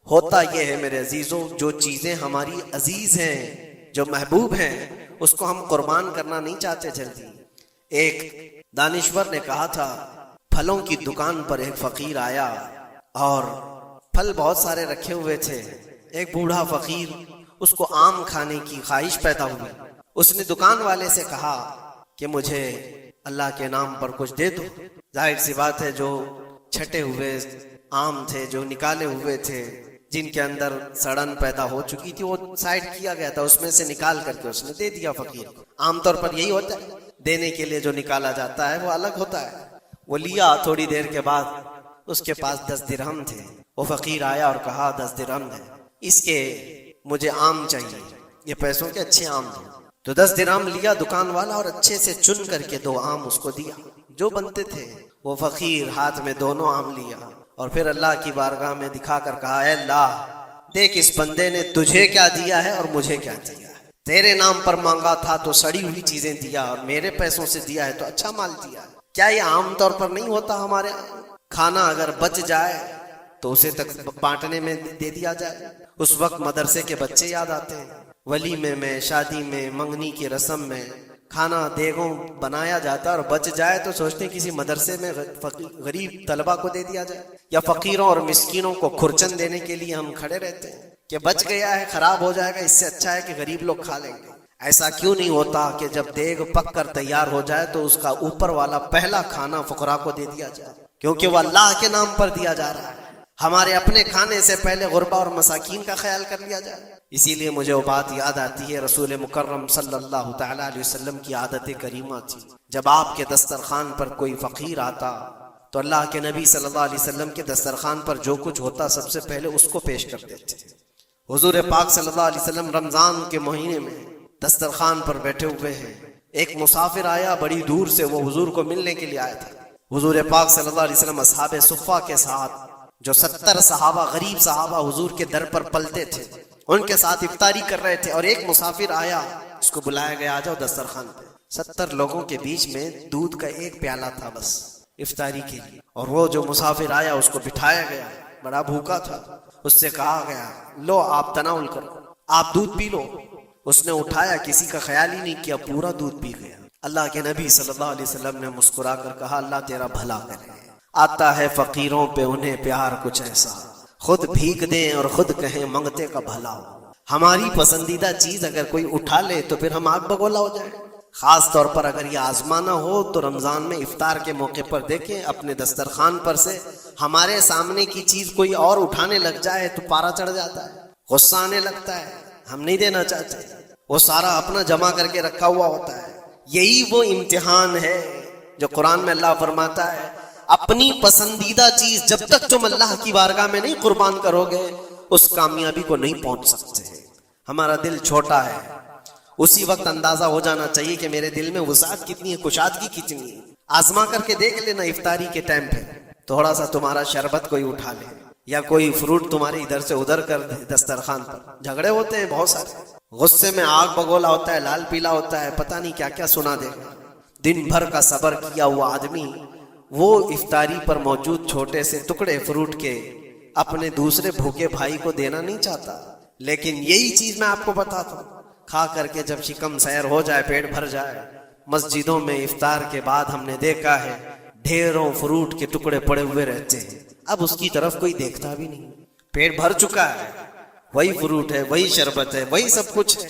ہوتا یہ ہے میرے عزیزوں، جو چیزیں ہماری عزیز ہیں، جو محبوب ہیں، اس کو ہم قربان کرنا نہیں چاہتے جلدی۔ ایک دانشور نے کہا تھا، پھلوں کی دکان پر ایک فقیر آیا اور پھل بہت سارے رکھے ہوئے تھے۔ ایک بوڑھا فقیر، اس کو آم کھانے کی خواہش پیدا ہوئی۔ اس نے دکان والے سے کہا کہ مجھے اللہ کے نام پر کچھ دے دو۔ ظاہر سی بات ہے، جو چھٹے ہوئے آم تھے، جو نکالے ہوئے تھے، جن کے اندر سڑن پیدا ہو چکی تھی، وہ سائڈ کیا گیا تھا، اس میں سے نکال کر کے اس نے دے دیا فقیر کو۔ عام طور پر یہی ہوتا ہے، دینے کے لیے جو نکالا جاتا ہے وہ الگ ہوتا ہے۔ وہ لیا، تھوڑی دیر کے بعد اس کے پاس 10 درہم تھے۔ وہ فقیر آیا اور کہا 10 درہم ہے، اس کے مجھے آم چاہیے، یہ پیسوں کے اچھے آم تھے۔ تو 10 درہم لیا دکان والا اور اچھے سے چن کر کے 2 آم اس کو دیا جو بنتے تھے۔ وہ فقیر ہاتھ میں دونوں آم لیا اور پھر اللہ کی بارگاہ میں دکھا کر کہا، اے اللہ، دیکھ اس بندے نے تجھے کیا دیا ہے اور مجھے کیا دیا ہے۔ تیرے نام پر مانگا تھا تو سڑی ہوئی چیزیں دیا، اور میرے پیسوں سے دیا ہے تو اچھا مال دیا۔ کیا یہ عام طور پر نہیں ہوتا ہمارے کھانا اگر بچ جائے تو اسے تک بانٹنے میں دے دیا جائے؟ اس وقت مدرسے کے بچے یاد آتے ہیں، ولیمے میں، شادی میں، منگنی کی رسم میں کھانا دیگوں بنایا جاتا ہے اور بچ جائے تو سوچتے ہیں کسی مدرسے میں غریب طلبہ کو دے دیا جائے، یا فقیروں اور مسکینوں کو کھرچن دینے کے لیے ہم کھڑے رہتے ہیں کہ بچ گیا ہے، خراب ہو جائے گا، اس سے اچھا ہے کہ غریب لوگ کھا لیں گے۔ ایسا کیوں نہیں ہوتا کہ جب دیگ پک کر تیار ہو جائے تو اس کا اوپر والا پہلا کھانا فقراء کو دے دیا جائے، کیونکہ وہ اللہ کے نام پر دیا جا رہا ہے۔ ہمارے اپنے کھانے سے پہلے غربا اور مساکین کا خیال کر لیا جائے۔ اسی لیے مجھے وہ بات یاد آتی ہے، رسول مکرم صلی اللہ تعالی علیہ وسلم کی عادت کریمہ تھی، جب آپ کے دسترخوان پر کوئی فقیر آتا تو اللہ کے نبی صلی اللہ علیہ وسلم کے دسترخوان پر جو کچھ ہوتا سب سے پہلے اس کو پیش کر دیتے۔ حضور پاک صلی اللہ علیہ وسلم رمضان کے مہینے میں دسترخوان پر بیٹھے ہوئے ہیں، ایک مسافر آیا بڑی دور سے، وہ حضور کو ملنے کے لیے آیا تھا۔ حضور پاک صلی اللہ علیہ وسلم اصحاب صفہ کے ساتھ، جو 70 صحابہ، غریب صحابہ حضور کے در پر پلتے تھے، ان کے ساتھ افطاری کر رہے تھے، اور ایک مسافر آیا، اس کو بلایا گیا، آ جاؤ دسترخوان پہ۔ 70 لوگوں کے بیچ میں دودھ کا ایک پیالہ تھا بس افطاری کے لیے، اور وہ جو مسافر آیا اس کو بٹھایا گیا، بڑا بھوکا تھا، اس سے کہا گیا، لو آپ تناول کرو، آپ دودھ پی لو۔ اس نے اٹھایا، کسی کا خیال ہی نہیں کیا، پورا دودھ پی گیا۔ اللہ کے نبی صلی اللہ علیہ وسلم نے مسکرا کر کہا، اللہ تیرا بھلا کرے، آتا ہے فقیروں پہ انہیں پیار کچھ ایسا، خود بھیک دیں اور خود کہیں منگتے کا بھلا ہو۔ ہماری پسندیدہ چیز اگر کوئی اٹھا لے تو پھر ہم آگ بگولا ہو جائیں۔ خاص طور پر اگر یہ آزمانا ہو تو رمضان میں افطار کے موقع پر دیکھیں، اپنے دسترخوان پر سے ہمارے سامنے کی چیز کوئی اور اٹھانے لگ جائے تو پارا چڑھ جاتا ہے، غصہ آنے لگتا ہے، ہم نہیں دینا چاہتے، وہ سارا اپنا جمع کر کے رکھا ہوا ہوتا ہے۔ یہی وہ امتحان ہے جو قرآن میں اللہ فرماتا ہے، اپنی پسندیدہ چیز جب تک تم اللہ کی بارگاہ میں نہیں قربان کرو گے اس کامیابی کو نہیں پہنچ سکتے۔ ہمارا دل چھوٹا ہے، اسی وقت اندازہ ہو جانا چاہیے کہ میرے دل میں وسعت کتنی ہے، کشادگی کتنی ہے۔ آزما کر کے دیکھ لینا، افطاری کے ٹائم پہ تھوڑا سا تمہارا شربت کوئی اٹھا لے یا کوئی فروٹ تمہارے ادھر سے ادھر کر دے دسترخوان پر۔ جھگڑے ہوتے ہیں بہت سارے، غصے میں آگ بگولا ہوتا ہے، لال پیلا ہوتا ہے، پتہ نہیں کیا کیا سنا دے گا۔ دن بھر کا صبر کیا ہوا آدمی وہ افطاری پر موجود چھوٹے سے ٹکڑے فروٹ کے اپنے دوسرے بھوکے بھائی کو دینا نہیں چاہتا، لیکن یہی چیز میں آپ کو بتاتا ہوں، کھا کر کے جب شکم سیر ہو جائے، پیٹ بھر جائے، مسجدوں میں افطار کے بعد ہم نے دیکھا ہے ڈھیروں فروٹ کے ٹکڑے پڑے ہوئے رہتے ہیں، اب اس کی طرف کوئی دیکھتا بھی نہیں، پیٹ بھر چکا ہے، وہی فروٹ ہے، وہی شربت ہے، وہی سب کچھ ہے،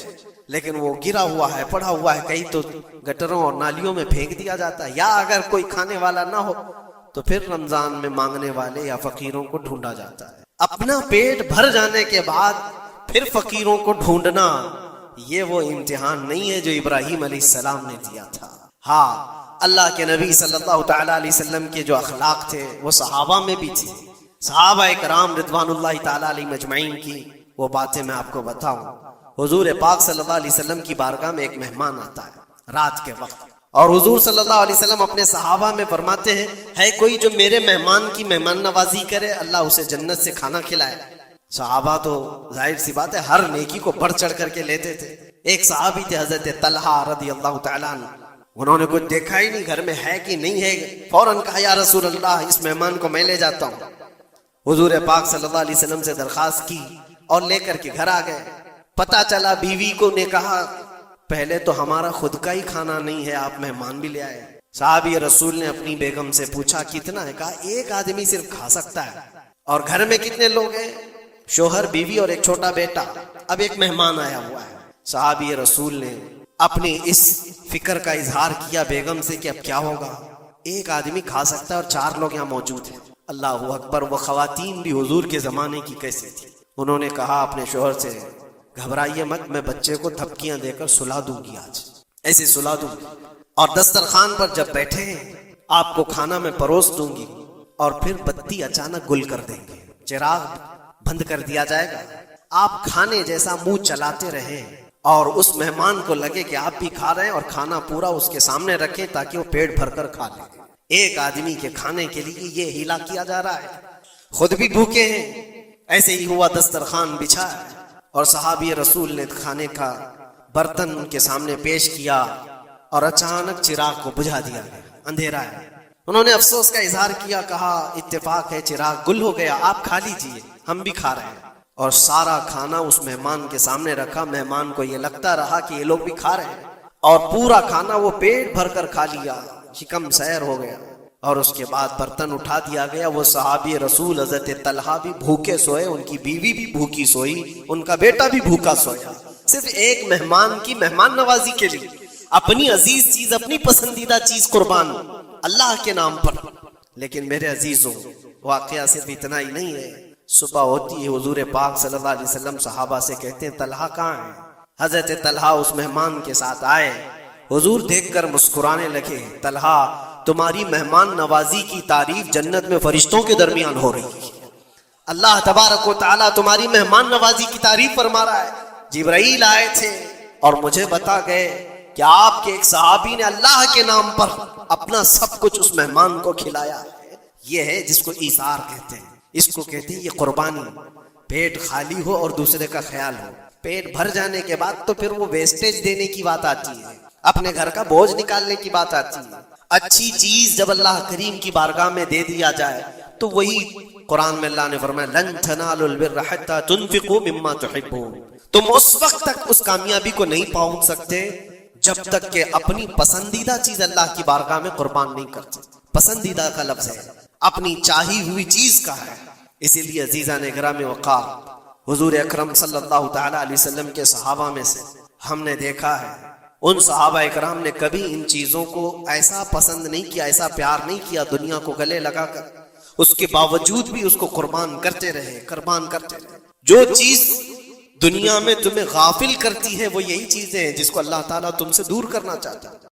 لیکن وہ گرا ہوا ہے، پڑا ہوا ہے، کہیں تو گٹروں اور نالیوں میں پھینک دیا جاتا ہے، یا اگر کوئی کھانے والا نہ ہو تو پھر رمضان میں مانگنے والے یا فقیروں کو ڈھونڈا جاتا ہے۔ اپنا پیٹ بھر جانے کے بعد پھر فقیروں کو ڈھونڈنا، یہ وہ امتحان نہیں ہے جو ابراہیم علیہ السلام نے دیا تھا۔ ہاں، اللہ کے نبی صلی اللہ تعالی علیہ وسلم کے جو اخلاق تھے وہ صحابہ میں بھی تھے۔ صحابہ کرام رضوان اللہ تعالی علیہ مجمعین کی وہ باتیں میں آپ کو بتاؤں۔ حضور پاک صلی اللہ علیہ وسلم کی بارگاہ میں ایک مہمان آتا ہے رات کے وقت، اور حضور صلی اللہ علیہ وسلم اپنے صحابہ میں فرماتے ہیں، ہے کوئی جو میرے مہمان کی مہمان نوازی کرے، اللہ اسے جنت سے کھانا کھلائے۔ صحابہ تو ظاہر سی بات ہے ہر نیکی کو بڑھ چڑھ کر کے لیتے تھے۔ ایک صحابی تھے حضرت طلحہ رضی اللہ تعالیٰ عنہ، انہوں نے کچھ دیکھا ہی نہیں گھر میں ہے کہ نہیں ہے، فوراً کہا یا رسول اللہ اس مہمان کو میں لے جاتا ہوں۔ حضور پاک صلی اللہ علیہ وسلم سے درخواست کی اور لے کر کے گھر آ گئے. پتہ چلا بیوی کو نے کہا پہلے تو ہمارا خود کا ہی کھانا نہیں ہے، آپ مہمان بھی لے آئے. صحابی رسول نے اپنی بیگم سے پوچھا کتنا ہے؟ کہا ایک آدمی صرف کھا سکتا ہے. اور گھر میں کتنے لوگ ہیں؟ شوہر، بیوی اور ایک چھوٹا بیٹا. اب ایک مہمان آیا ہوا ہے. صحابی رسول نے اپنی اس فکر کا اظہار کیا بیگم سے کہ اب کیا ہوگا، ایک آدمی کھا سکتا ہے اور 4 لوگ یہاں موجود ہیں. اللہ اکبر. وہ خواتین بھی حضور کے زمانے کی کیسی تھی. انہوں نے کہا اپنے شوہر سے گھبرائیے مت، میں بچے کو تھپکیاں دے کر سلا دوں گی، آج ایسے سلا دوں گی، اور دسترخوان پر جب بیٹھے ہیں آپ کو کھانا میں پروس دوں گی، اور پھر بتی اچانک گل کر دیں گے، چراغ بند کر دیا جائے گا، آپ کھانے جیسا منہ چلاتے رہیں اور اس مہمان کو لگے کہ آپ بھی کھا رہے ہیں، اور کھانا پورا اس کے سامنے رکھیں تاکہ وہ پیٹ بھر کر کھا لے. ایک آدمی کے کھانے کے لیے یہ ہیلا کیا جا رہا ہے، خود بھی بھوکے ہیں. ایسے ہی ہوا، دسترخوان بچھا اور صحابی رسول نے کھانے کا برتن ان کے سامنے پیش کیا اور اچانک چراغ کو بجھا دیا گیا، اندھیرا ہے. انہوں نے افسوس کا اظہار کیا، کہا اتفاق ہے چراغ گل ہو گیا، آپ کھا لیجئے، ہم بھی کھا رہے ہیں. اور سارا کھانا اس مہمان کے سامنے رکھا. مہمان کو یہ لگتا رہا کہ یہ لوگ بھی کھا رہے ہیں، اور پورا کھانا وہ پیٹ بھر کر کھا لیا، شکم سیر ہو گیا. اور اس کے بعد برتن اٹھا دیا گیا. وہ صحابی رسول حضرت طلحہ بھی بھوکے سوئے، ان کی بیوی بھی بھوکی سوئی، ان کا بیٹا بھی بھوکا سویا، صرف ایک مہمان کی مہمان نوازی کے لیے اپنی عزیز چیز، اپنی پسندیدہ چیز قربان اللہ کے نام پر. لیکن میرے عزیزوں، واقعہ صرف اتنا ہی نہیں ہے. صبح ہوتی ہے، حضور پاک صلی اللہ علیہ وسلم صحابہ سے کہتے ہیں طلحہ کہاں ہے؟ حضرت طلحہ اس مہمان کے ساتھ آئے. حضور دیکھ کر مسکرانے لگے. طلحہ، تمہاری مہمان نوازی کی تعریف جنت میں فرشتوں کے درمیان ہو رہی ہے. اللہ تبارک و تعالیٰ تمہاری مہمان نوازی کی تعریف فرما رہا ہے. جبرائیل آئے تھے اور مجھے بتا گئے کہ آپ کے ایک صحابی نے اللہ کے نام پر اپنا سب کچھ اس مہمان کو کھلایا ہے. یہ ہے جس کو ایثار کہتے ہیں، اس کو کہتے ہیں یہ قربانی. پیٹ خالی ہو اور دوسرے کا خیال ہو. پیٹ بھر جانے کے بعد تو پھر وہ ویسٹیج دینے کی بات آتی ہے، اپنے گھر کا بوجھ نکالنے کی بات آتی ہے. اچھی چیز جب اللہ کریم کی بارگاہ میں دے دیا جائے تو وہی قرآن میں اللہ نے فرمایا لن تنالوا البر حتى تنفقوا مما تحبون. تم اس وقت تک اس کامیابی کو نہیں پہنچ سکتے جب تک کہ اپنی پسندیدہ چیز اللہ کی بارگاہ میں قربان نہیں کرتے. پسندیدہ کا لفظ ہے، اپنی چاہی ہوئی چیز کا ہے. اسی لیے عزیزان گرامی وقار، حضور اکرم صلی اللہ تعالی علیہ وسلم کے صحابہ میں سے ہم نے دیکھا ہے ان صحابہ اکرام نے کبھی ان چیزوں کو ایسا پسند نہیں کیا، ایسا پیار نہیں کیا دنیا کو گلے لگا کر. اس کے باوجود بھی اس کو قربان کرتے رہے. جو چیز دنیا میں تمہیں غافل کرتی ہے وہ یہی چیزیں ہیں جس کو اللہ تعالیٰ تم سے دور کرنا چاہتا ہے.